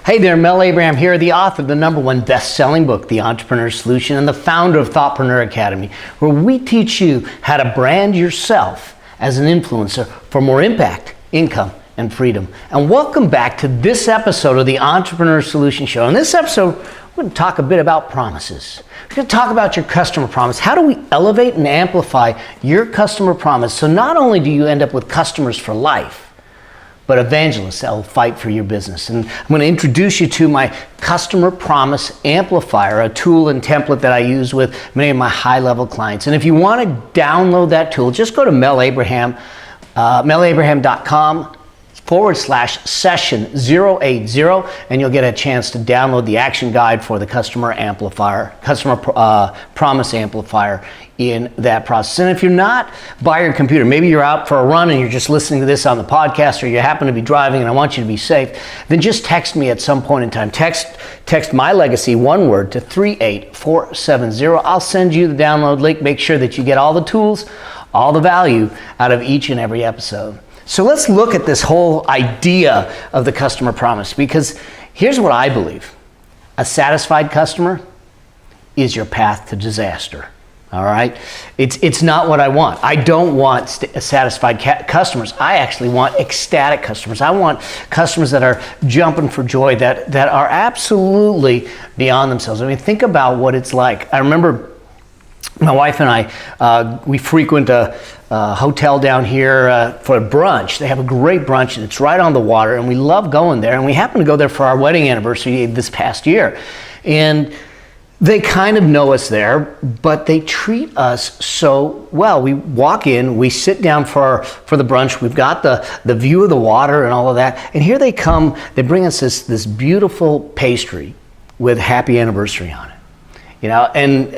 Hey there, Mel Abraham here, the author of the #1 best-selling book, The Entrepreneur Solution, and the founder of Thoughtpreneur Academy, where we teach you how to brand yourself as an influencer for more impact, income, and freedom. And welcome back to this episode of the Entrepreneur Solution Show. In this episode, we're going to talk a bit about promises. We're going to talk about your customer promise. How do we elevate and amplify your customer promise so not only do you end up with customers for life, but evangelists that will fight for your business. And I'm going to introduce you to my Customer Promise Amplifier, a tool and template that I use with many of my high-level clients. And if you want to download that tool, just go to melabraham.com/session080, and you'll get a chance to download the action guide for the Customer Promise Amplifier in that process. And if you're not by your computer, maybe you're out for a run and you're just listening to this on the podcast, or you happen to be driving and I want you to be safe, then just text me at some point in time. Text My Legacy, one word, to 38470. I'll send you the download link. Make sure that you get all the tools, all the value out of each and every episode. So let's look at this whole idea of the customer promise, because here's what I believe. A satisfied customer is your path to disaster. All right? It's not what I want. I don't want satisfied customers. I actually want ecstatic customers. I want customers that are jumping for joy, that are absolutely beyond themselves. I mean, think about what it's like. I remember my wife and I, we frequent a hotel down here for a brunch. They have a great brunch, and it's right on the water, and we love going there. And we happened to go there for our wedding anniversary this past year. And they kind of know us there, but they treat us so well. We walk in, we sit down for the brunch. We've got the view of the water and all of that. And here they come, they bring us this beautiful pastry with happy anniversary on it. You know, and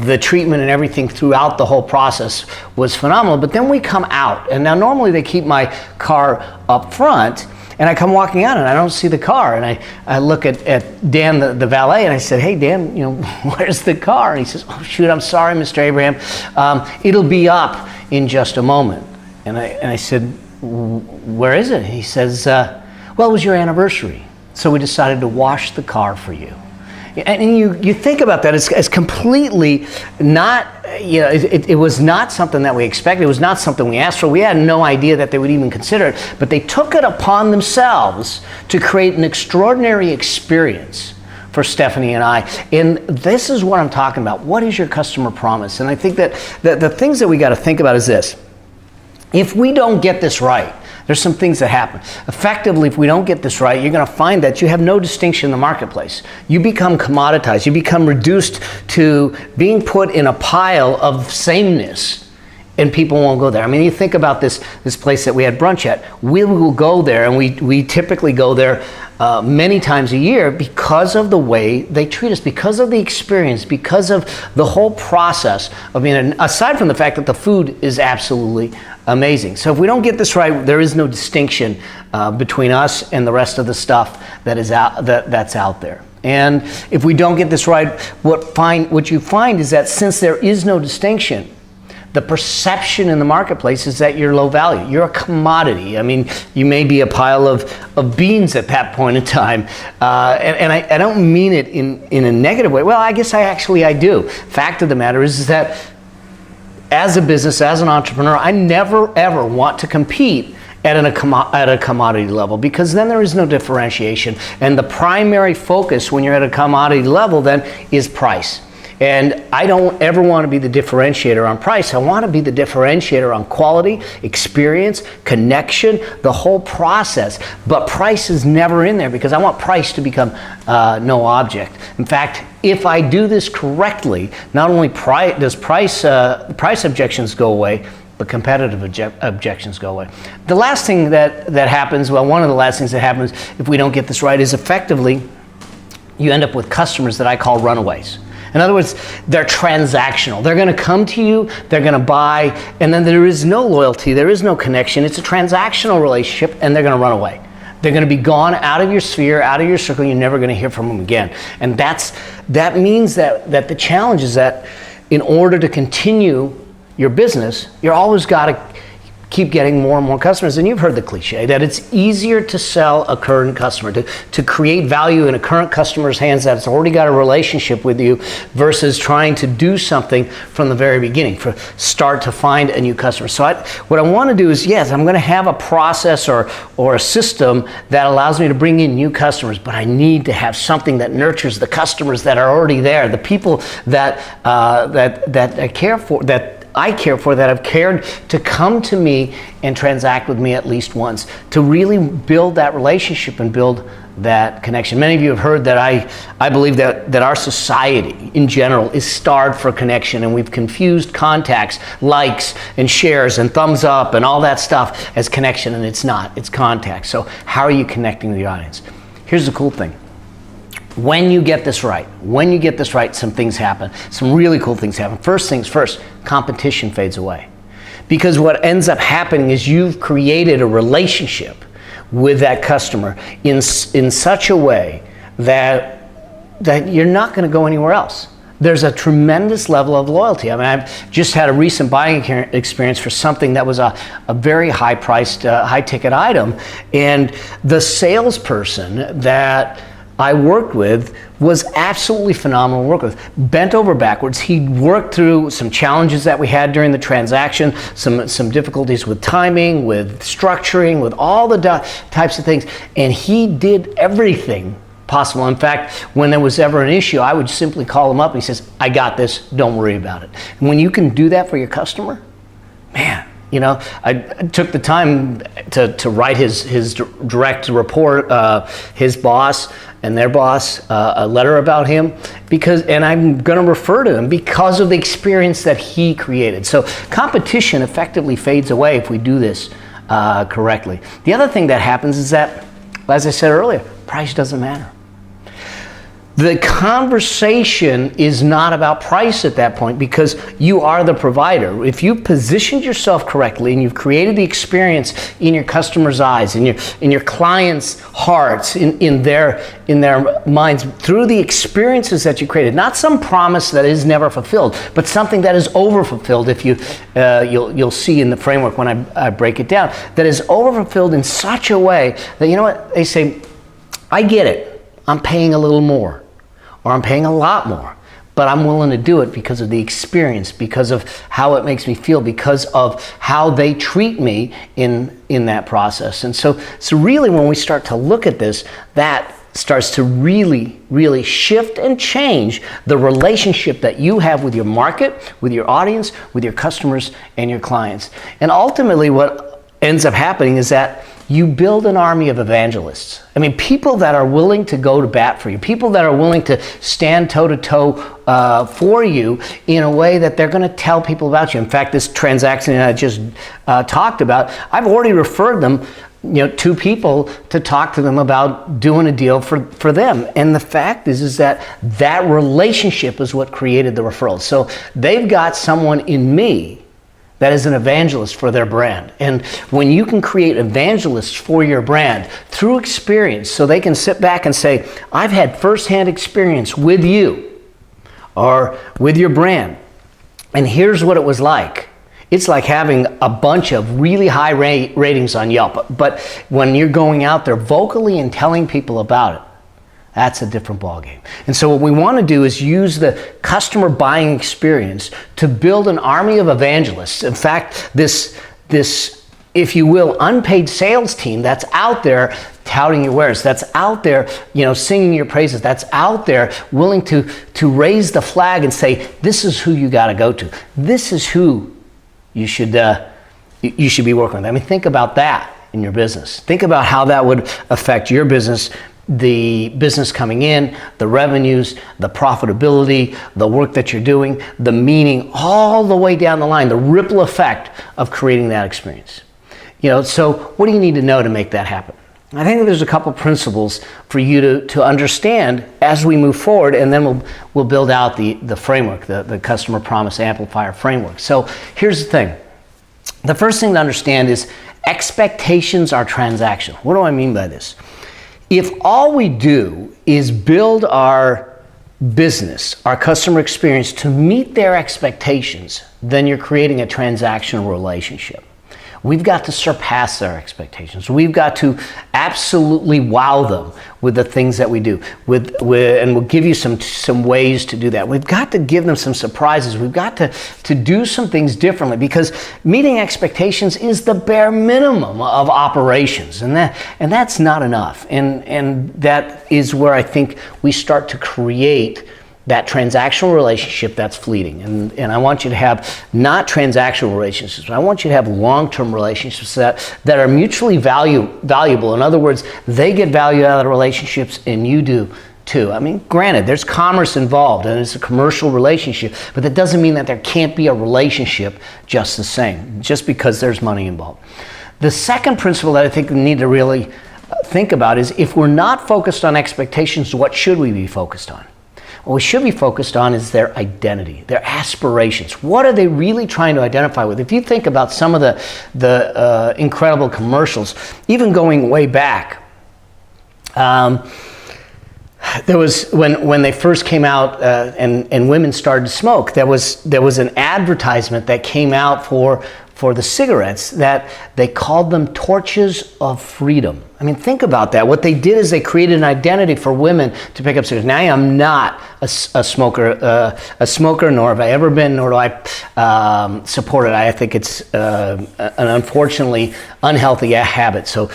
the treatment and everything throughout the whole process was phenomenal. But then we come out, and now normally they keep my car up front, and I come walking out and I don't see the car. And I look at Dan, the valet, and I said, "Hey, Dan, you know, where's the car?" And he says, "Oh, shoot, I'm sorry, Mr. Abraham. It'll be up in just a moment." And I said, "Where is it?" He says, "Well, it was your anniversary, so we decided to wash the car for you." And you think about that, it's completely not, you know, it was not something that we expected. It was not something we asked for. We had no idea that they would even consider it. But they took it upon themselves to create an extraordinary experience for Stephanie and I. And this is what I'm talking about. What is your customer promise? And I think that the things that we got to think about is this. If we don't get this right, there's some things that happen. Effectively, if we don't get this right, you're going to find that you have no distinction in the marketplace. You become commoditized. You become reduced to being put in a pile of sameness, and people won't go there. I mean, you think about this place that we had brunch at. We will go there, and we typically go there many times a year because of the way they treat us, because of the experience, because of the whole process of being, aside from the fact that the food is absolutely amazing. So if we don't get this right, there is no distinction between us and the rest of the stuff that's out there. And if we don't get this right, what you find is that since there is no distinction, the perception in the marketplace is that you're low value. You're a commodity. I mean, you may be a pile of beans at that point in time. And I don't mean it in a negative way. Well, I guess I do. Fact of the matter is that as a business, as an entrepreneur, I never ever want to compete at a commodity level, because then there is no differentiation. And the primary focus when you're at a commodity level then is price. And I don't ever want to be the differentiator on price. I want to be the differentiator on quality, experience, connection, the whole process. But price is never in there, because I want price to become no object. In fact, if I do this correctly, not only does price objections go away, but competitive objections go away. The last thing that happens, well, one of the last things that happens if we don't get this right is effectively you end up with customers that I call runaways. In other words, they're transactional. They're going to come to you, they're going to buy, and then there is no loyalty, there is no connection. It's a transactional relationship, and they're going to run away. They're going to be gone out of your sphere, out of your circle. You're never going to hear from them again. And that means that the challenge is that in order to continue your business, you're always got to keep getting more and more customers. And you've heard the cliche that it's easier to sell a current customer, to create value in a current customer's hands that's already got a relationship with you, versus trying to do something from the very beginning, start to find a new customer. So what I want to do is, yes, I'm going to have a process or a system that allows me to bring in new customers, but I need to have something that nurtures the customers that are already there, the people that I care for, that have cared to come to me and transact with me at least once, to really build that relationship and build that connection. Many of you have heard that I believe that our society in general is starved for connection, and we've confused contacts, likes and shares and thumbs up and all that stuff as connection, and it's not. It's contact. So how are you connecting with the audience? Here's the cool thing. When you get this right, some things happen. Some really cool things happen. First things first, competition fades away. Because what ends up happening is you've created a relationship with that customer in such a way that you're not going to go anywhere else. There's a tremendous level of loyalty. I mean, I've just had a recent buying experience for something that was a very high-priced, high-ticket item, and the salesperson that I worked with was absolutely phenomenal to work with. Bent over backwards. He worked through some challenges that we had during the transaction, some difficulties with timing, with structuring, with all the types of things, and he did everything possible. In fact, when there was ever an issue, I would simply call him up and he says, "I got this, don't worry about it." And when you can do that for your customer, man, you know, I took the time to write his direct report, his boss and their boss, a letter about him, and I'm going to refer to him because of the experience that he created. So competition effectively fades away if we do this correctly. The other thing that happens is that, as I said earlier, price doesn't matter. The conversation is not about price at that point because you are the provider. If you've positioned yourself correctly and you've created the experience in your customer's eyes, in your clients' hearts, in their minds, through the experiences that you created, not some promise that is never fulfilled, but something that is over-fulfilled. If you'll see in the framework when I break it down, that is over-fulfilled in such a way that, you know what, they say, "I get it, I'm paying a little more, or I'm paying a lot more, but I'm willing to do it because of the experience, because of how it makes me feel, because of how they treat me in that process." And so really when we start to look at this, that starts to really, really shift and change the relationship that you have with your market, with your audience, with your customers and your clients. And ultimately what ends up happening is that you build an army of evangelists. I mean, people that are willing to go to bat for you, people that are willing to stand toe-to-toe for you in a way that they're going to tell people about you. In fact, this transaction that I just talked about, I've already referred them, to people to talk to them about doing a deal for them. And the fact is that relationship is what created the referral. So they've got someone in me that is an evangelist for their brand. And when you can create evangelists for your brand through experience, so they can sit back and say, "I've had firsthand experience with you or with your brand, and here's what it was like." It's like having a bunch of really high ratings on Yelp. But when you're going out there vocally and telling people about it, that's a different ballgame. And so what we want to do is use the customer buying experience to build an army of evangelists. In fact, this, if you will, unpaid sales team that's out there touting your wares, that's out there, singing your praises, that's out there willing to raise the flag and say, "This is who you got to go to. This is who you should be working with." I mean, think about that in your business. Think about how that would affect your business, the business coming in, the revenues, the profitability, the work that you're doing, the meaning, all the way down the line, the ripple effect of creating that experience. So what do you need to know to make that happen? I think there's a couple principles for you to understand as we move forward, and then we'll build out the framework, the Customer Promise Amplifier framework. So here's the thing. The first thing to understand is expectations are transactional. What do I mean by this? If all we do is build our business, our customer experience to meet their expectations, then you're creating a transactional relationship. We've got to surpass their expectations. We've got to absolutely wow them with the things that we do. And we'll give you some ways to do that. We've got to give them some surprises. We've got to do some things differently, because meeting expectations is the bare minimum of operations, and that's not enough. And that is where I think we start to create that transactional relationship that's fleeting. And I want you to have not transactional relationships, but I want you to have long-term relationships that are mutually valuable. In other words, they get value out of the relationships and you do too. I mean, granted, there's commerce involved and it's a commercial relationship, but that doesn't mean that there can't be a relationship just the same, just because there's money involved. The second principle that I think we need to really think about is, if we're not focused on expectations, what should we be focused on? What we should be focused on is their identity, their aspirations. What are they really trying to identify with? If you think about some of the incredible commercials, even going way back, there was, when they first came out and women started to smoke, there was an advertisement that came out for the cigarettes that they called them torches of freedom. I mean, think about that. What they did is they created an identity for women to pick up cigarettes. Now, I am not a smoker, nor have I ever been, nor do I support it. I think it's an unfortunately unhealthy habit. So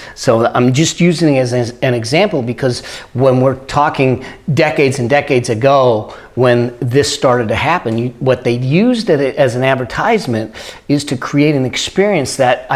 I'm just using it as an example, because when we're talking decades and decades ago, when this started to happen, what they used it as an advertisement is to create an experience that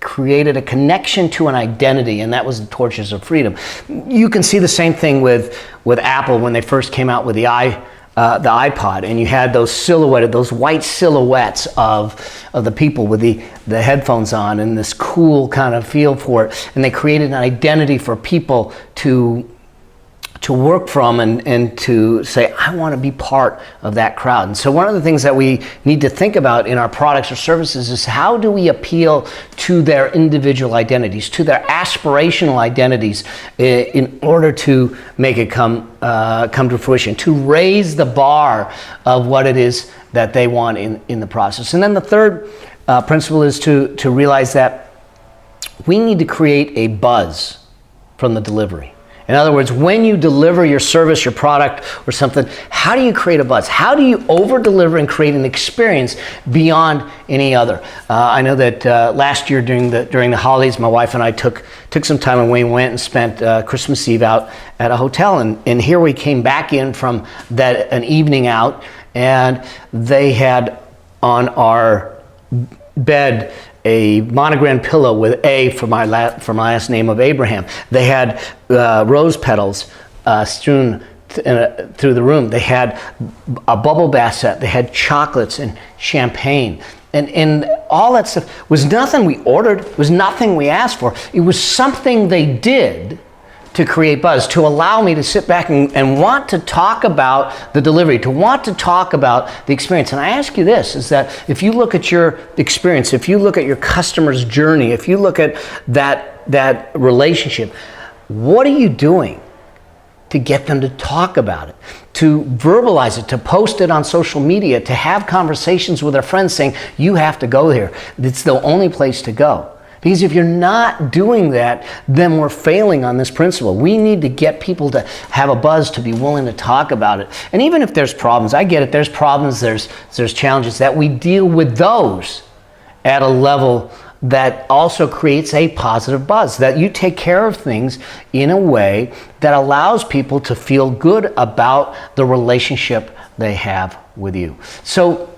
created a connection to an identity, and that was the torches of freedom. You can see the same thing with Apple when they first came out with the iPod, and you had those white silhouettes of the people with the headphones on and this cool kind of feel for it, and they created an identity for people to work from and to say, I want to be part of that crowd. And so one of the things that we need to think about in our products or services is, how do we appeal to their individual identities, to their aspirational identities, in order to make it come to fruition, to raise the bar of what it is that they want in the process. And then the third principle is to realize that we need to create a buzz from the delivery. In other words, when you deliver your service, your product, or something, how do you create a buzz? How do you over-deliver and create an experience beyond any other? I know that last year during the holidays, my wife and I took some time, and we went and spent Christmas Eve out at a hotel. And here we came back in from an evening out, and they had on our bed a monogram pillow with A for my last name of Abraham. They had rose petals strewn through the room. They had a bubble bath set. They had chocolates and champagne. And all that stuff was nothing we ordered, was nothing we asked for. It was something they did to create buzz, to allow me to sit back and want to talk about the delivery, to want to talk about the experience. And I ask you this, is that if you look at your experience, if you look at your customer's journey, if you look at that relationship, what are you doing to get them to talk about it, to verbalize it, to post it on social media, to have conversations with their friends saying, you have to go here. It's the only place to go. Because if you're not doing that, then we're failing on this principle. We need to get people to have a buzz, to be willing to talk about it. And even if there's problems, I get it, there's problems, there's challenges, that we deal with those at a level that also creates a positive buzz, that you take care of things in a way that allows people to feel good about the relationship they have with you. So,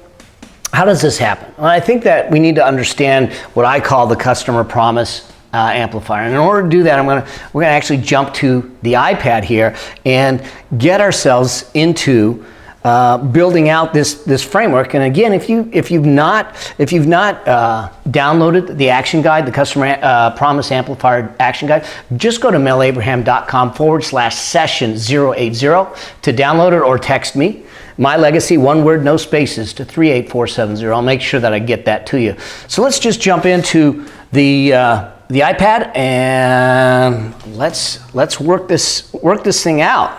how does this happen? Well, I think that we need to understand what I call the customer promise amplifier. And in order to do that, we're going to actually jump to the iPad here and get ourselves into building out this framework. And again, if you've not downloaded the action guide, the customer promise amplifier action guide, just go to melabraham.com/session080 to download it, or text me. My Legacy, one word, no spaces, to 38470. I'll make sure that I get that to you. So let's just jump into the iPad, and let's work this thing out.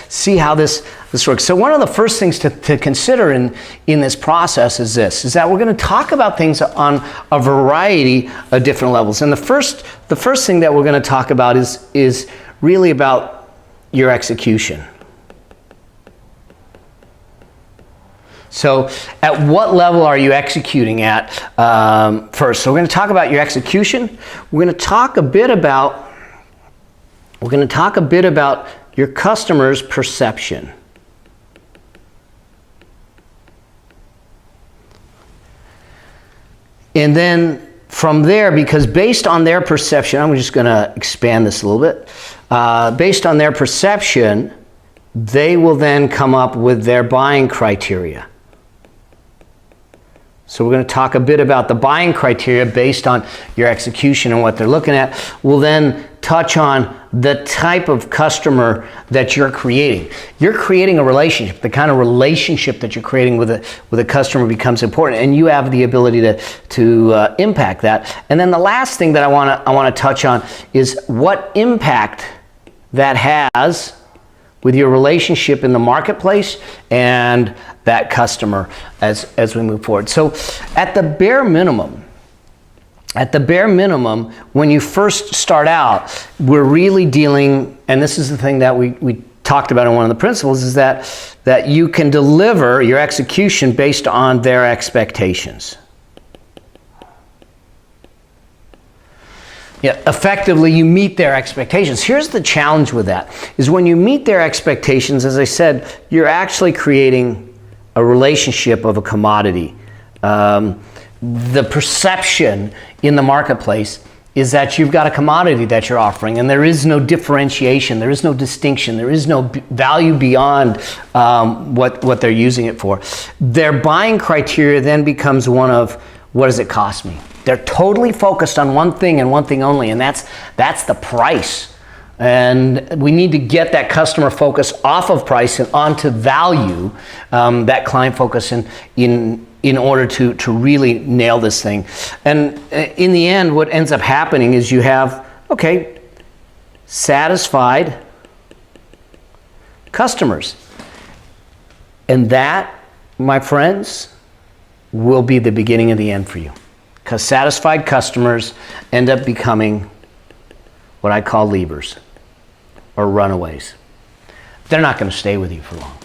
see how this works. So one of the first things to consider in this process is that we're going to talk about things on a variety of different levels. And the first thing that we're going to talk about is really about your execution. So at what level are you executing at first? So we're going to talk about your execution. We're going to talk a bit about your customer's perception. And then from there, because based on their perception, I'm just going to expand this a little bit. Based on their perception, they will then come up with their buying criteria. So we're going to talk a bit about the buying criteria based on your execution and what they're looking at. We'll then touch on the type of customer that you're creating. You're creating a relationship. The kind of relationship that you're creating with a customer becomes important, and you have the ability to impact that. And then the last thing that I want to touch on is what impact that has with your relationship in the marketplace and that customer as we move forward. So at the bare minimum, when you first start out, we're really dealing, and this is the thing that we talked about in one of the principles, is that you can deliver your execution based on their expectations. Yeah, effectively, you meet their expectations. Here's the challenge with that, is when you meet their expectations, as I said, you're actually creating a relationship of a commodity. The perception in the marketplace is that you've got a commodity that you're offering, and there is no differentiation, there is no distinction, there is no value beyond what they're using it for. Their buying criteria then becomes one of, what does it cost me? They're totally focused on one thing and one thing only, and that's the price. And we need to get that customer focus off of price and onto value, that client focus in order to really nail this thing. And in the end, what ends up happening is you have, satisfied customers. And that, my friends, will be the beginning of the end for you. Because satisfied customers end up becoming what I call leavers or runaways. They're not going to stay with you for long.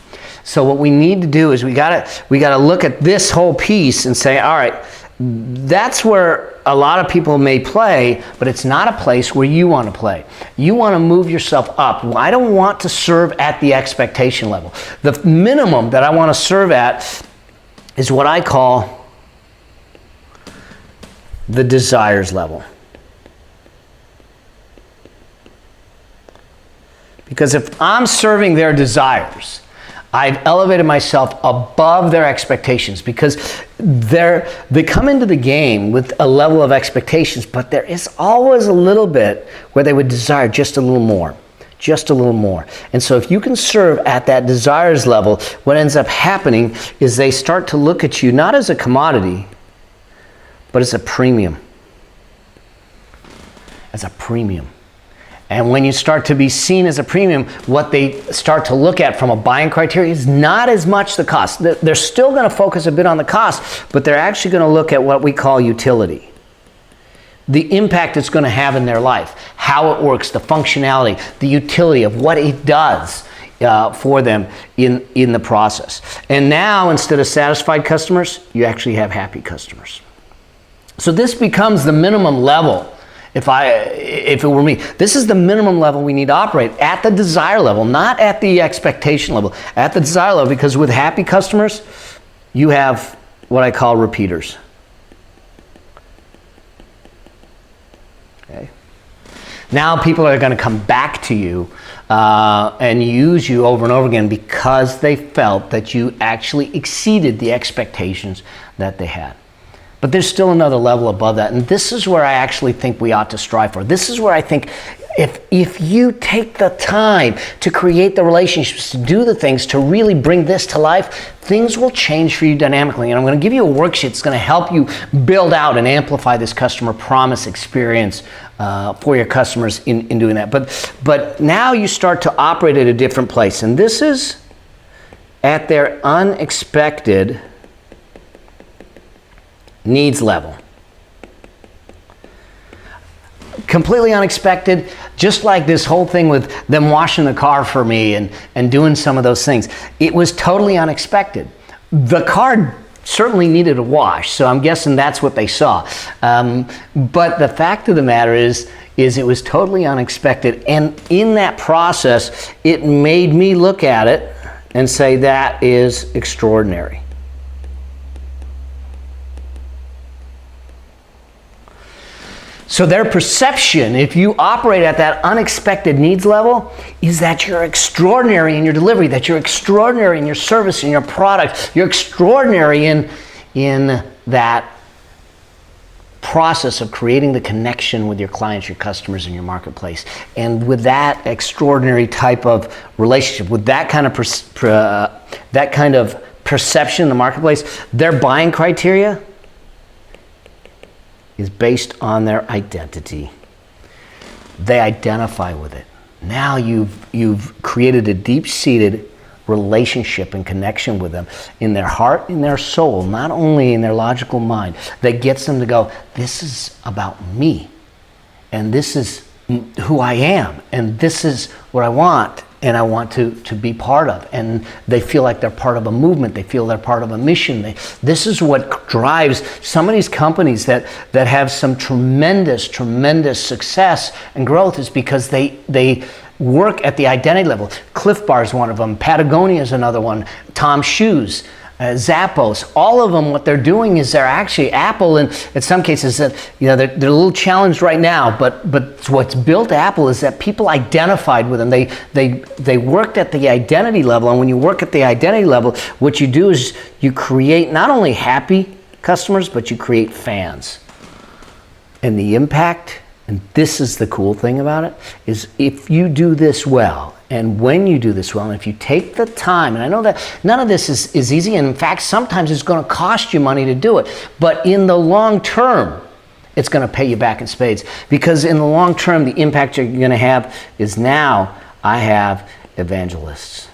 So what we need to do is we got to look at this whole piece and say, all right, that's where a lot of people may play, but it's not a place where you want to play. You want to move yourself up. Well, I don't want to serve at the expectation level. The minimum that I want to serve at is what I call the desires level. Because if I'm serving their desires, I've elevated myself above their expectations, because they come into the game with a level of expectations, but there is always a little bit where they would desire just a little more. Just a little more. And so if you can serve at that desires level, what ends up happening is they start to look at you not as a commodity, but as a premium. As a premium. And when you start to be seen as a premium, what they start to look at from a buying criteria is not as much the cost. They're still going to focus a bit on the cost, but they're actually going to look at what we call utility. The impact it's going to have in their life, how it works, the functionality, the utility of what it does for them in the process. And now, instead of satisfied customers, you actually have happy customers. So this becomes the minimum level. If it were me, this is the minimum level we need to operate at the desire level, not at the expectation level, at the desire level, because with happy customers, you have what I call repeaters. Okay. Now people are going to come back to you and use you over and over again because they felt that you actually exceeded the expectations that they had. But there's still another level above that, and this is where I actually think we ought to strive for. This is where I think If you take the time to create the relationships, to do the things, to really bring this to life, things will change for you dynamically. And I'm going to give you a worksheet that's going to help you build out and amplify this customer promise experience for your customers in doing that. But now you start to operate at a different place. And this is at their unexpected needs level. Completely unexpected, just like this whole thing with them washing the car for me and doing some of those things. It was totally unexpected. The car certainly needed a wash, so I'm guessing that's what they saw. But the fact of the matter is it was totally unexpected. And in that process, it made me look at it and say, that is extraordinary. So their perception, if you operate at that unexpected needs level, is that you're extraordinary in your delivery, that you're extraordinary in your service, in your product, you're extraordinary in that process of creating the connection with your clients, your customers, and your marketplace. And with that extraordinary type of relationship, with that kind of perception in the marketplace, their buying criteria is based on their identity. They identify with it. Now you've created a deep-seated relationship and connection with them in their heart, in their soul, not only in their logical mind, that gets them to go, this is about me, and this is who I am, and this is what I want, and I want to be part of. And they feel like they're part of a movement. They feel they're part of a mission. This is what drives some of these companies that have some tremendous success and growth, is because they work at the identity level. Cliff Bar is one of them. Patagonia is another one. Tom's Shoes. Zappos, all of them, what they're doing is they're actually, Apple, and in some cases, they're a little challenged right now, but what's built Apple is that people identified with them. They worked at the identity level, and when you work at the identity level, what you do is you create not only happy customers, but you create fans. And the impact, and this is the cool thing about it, is if you do this well, and when you do this well, and if you take the time, and I know that none of this is easy, and in fact, sometimes it's going to cost you money to do it, but in the long term, it's going to pay you back in spades. Because in the long term, the impact you're going to have is, now I have evangelists.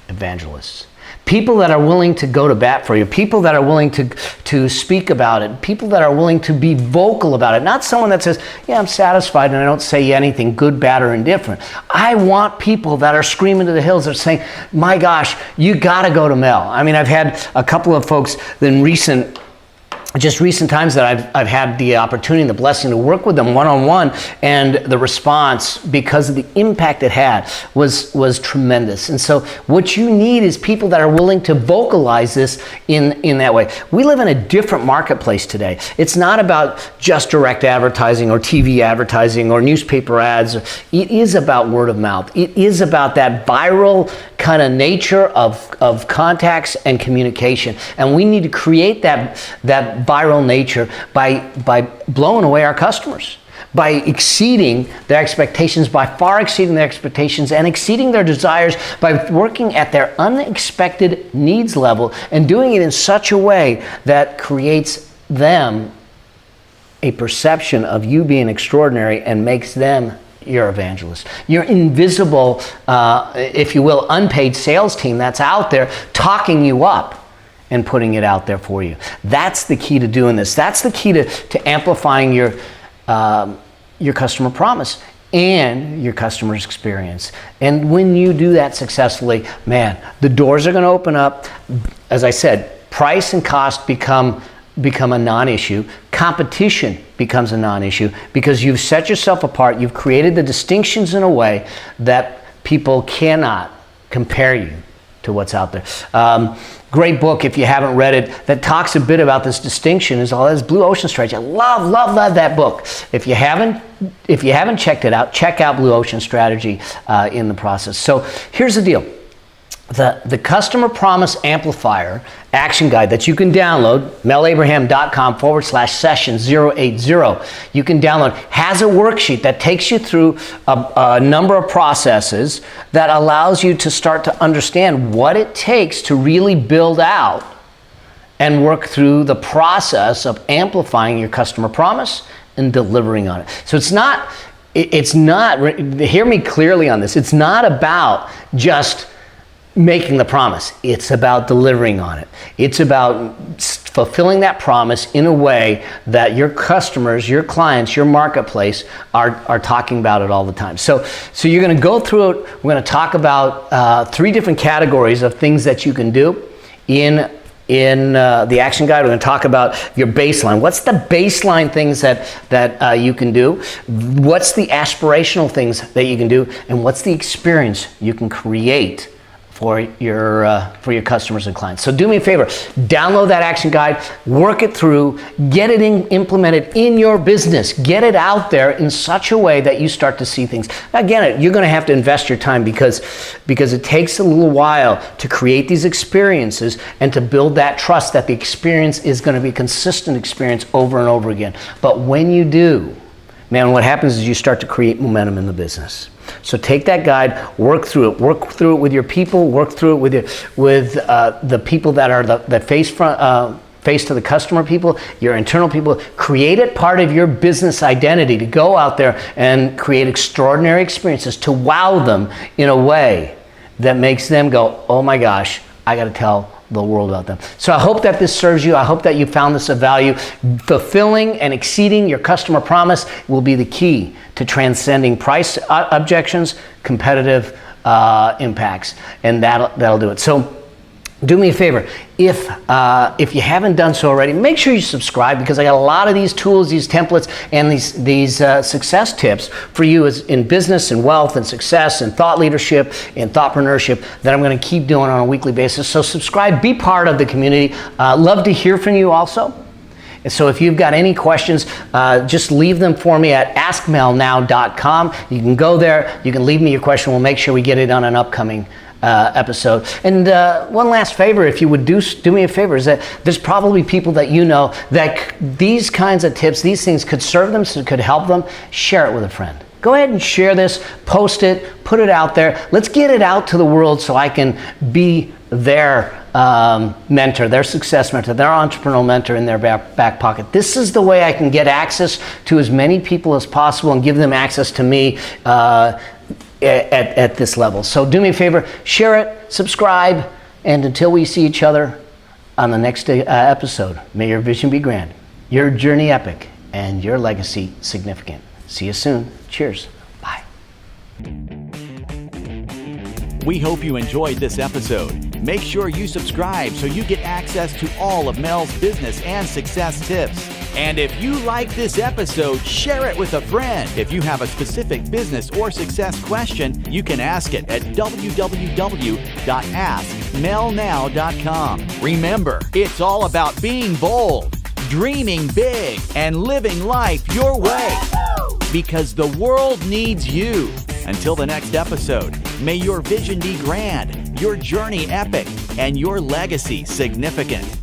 Evangelists. People that are willing to go to bat for you, people that are willing to speak about it, people that are willing to be vocal about it. Not someone that says, yeah, I'm satisfied and I don't say anything, good, bad, or indifferent. I want people that are screaming to the hills, that are saying, my gosh, you gotta go to Mel. I mean, I've had a couple of folks in recent times that I've had the opportunity and the blessing to work with them one-on-one, and the response, because of the impact it had, was tremendous. And so what you need is people that are willing to vocalize this in that way. We live in a different marketplace today. It's not about just direct advertising or TV advertising or newspaper ads. It is about word of mouth. It is about that viral kind of nature of contacts and communication. And we need to create that viral nature by blowing away our customers, by exceeding their expectations, by far exceeding their expectations and exceeding their desires, by working at their unexpected needs level and doing it in such a way that creates them a perception of you being extraordinary and makes them your evangelist. Your invisible, if you will, unpaid sales team that's out there talking you up and putting it out there for you. That's the key to doing this. That's the key to amplifying your customer promise and your customer's experience. And when you do that successfully, man, the doors are going to open up. As I said, price and cost become a non-issue. Competition becomes a non-issue because you've set yourself apart. You've created the distinctions in a way that people cannot compare you to what's out there. Great book, if you haven't read it, that talks a bit about this distinction, is all this Blue Ocean Strategy. I love that book. If you haven't checked it out, check out Blue Ocean Strategy in the process. So here's the deal. the Customer Promise Amplifier action guide that you can download, melabraham.com/session080. You can download, has a worksheet that takes you through a number of processes that allows you to start to understand what it takes to really build out and work through the process of amplifying your customer promise and delivering on it. So it's not, hear me clearly on this, it's not about just making the promise. It's about delivering on it. It's about fulfilling that promise in a way that your customers, your clients, your marketplace are talking about it all the time. So you're going to go through it. We're going to talk about 3 different categories of things that you can do in the action guide. We're going to talk about your baseline. What's the baseline things that you can do? What's the aspirational things that you can do? And what's the experience you can create for your customers and clients? So do me a favor, download that action guide, work it through, get it implemented in your business, get it out there in such a way that you start to see things. Again, you're going to have to invest your time because it takes a little while to create these experiences and to build that trust that the experience is going to be a consistent experience over and over again. But when you do, man, what happens is you start to create momentum in the business. So take that guide, work through it with your people, work through it with the people that are the face to the customer people, your internal people. Create it part of your business identity to go out there and create extraordinary experiences to wow them in a way that makes them go, oh my gosh, I got to tell the world about them. So I hope that this serves you. I hope that you found this of value. Fulfilling and exceeding your customer promise will be the key to transcending price objections, competitive impacts, and that'll do it. So do me a favor, if you haven't done so already, make sure you subscribe, because I got a lot of these tools, these templates, and these success tips for you as in business and wealth and success and thought leadership and thoughtpreneurship that I'm going to keep doing on a weekly basis. So subscribe, be part of the community. Love to hear from you also. And so if you've got any questions, just leave them for me at askmelnow.com. You can go there, you can leave me your question. We'll make sure we get it on an upcoming episode. And one last favor, if you would do me a favor, is that there's probably people that you know that these kinds of tips, these things could serve them, could help them. Share it with a friend. Go ahead and share this, post it, put it out there. Let's get it out to the world so I can be their mentor, their success mentor, their entrepreneurial mentor in their back pocket. This is the way I can get access to as many people as possible and give them access to me at this level. So do me a favor, share it, subscribe, and until we see each other on the next episode, may your vision be grand, your journey epic, and your legacy significant. See you soon. Cheers. Bye. We hope you enjoyed this episode. Make sure you subscribe so you get access to all of Mel's business and success tips. And if you like this episode, share it with a friend. If you have a specific business or success question, you can ask it at www.askmelnow.com. Remember, it's all about being bold, dreaming big, and living life your way. Because the world needs you. Until the next episode, may your vision be grand, your journey epic, and your legacy significant.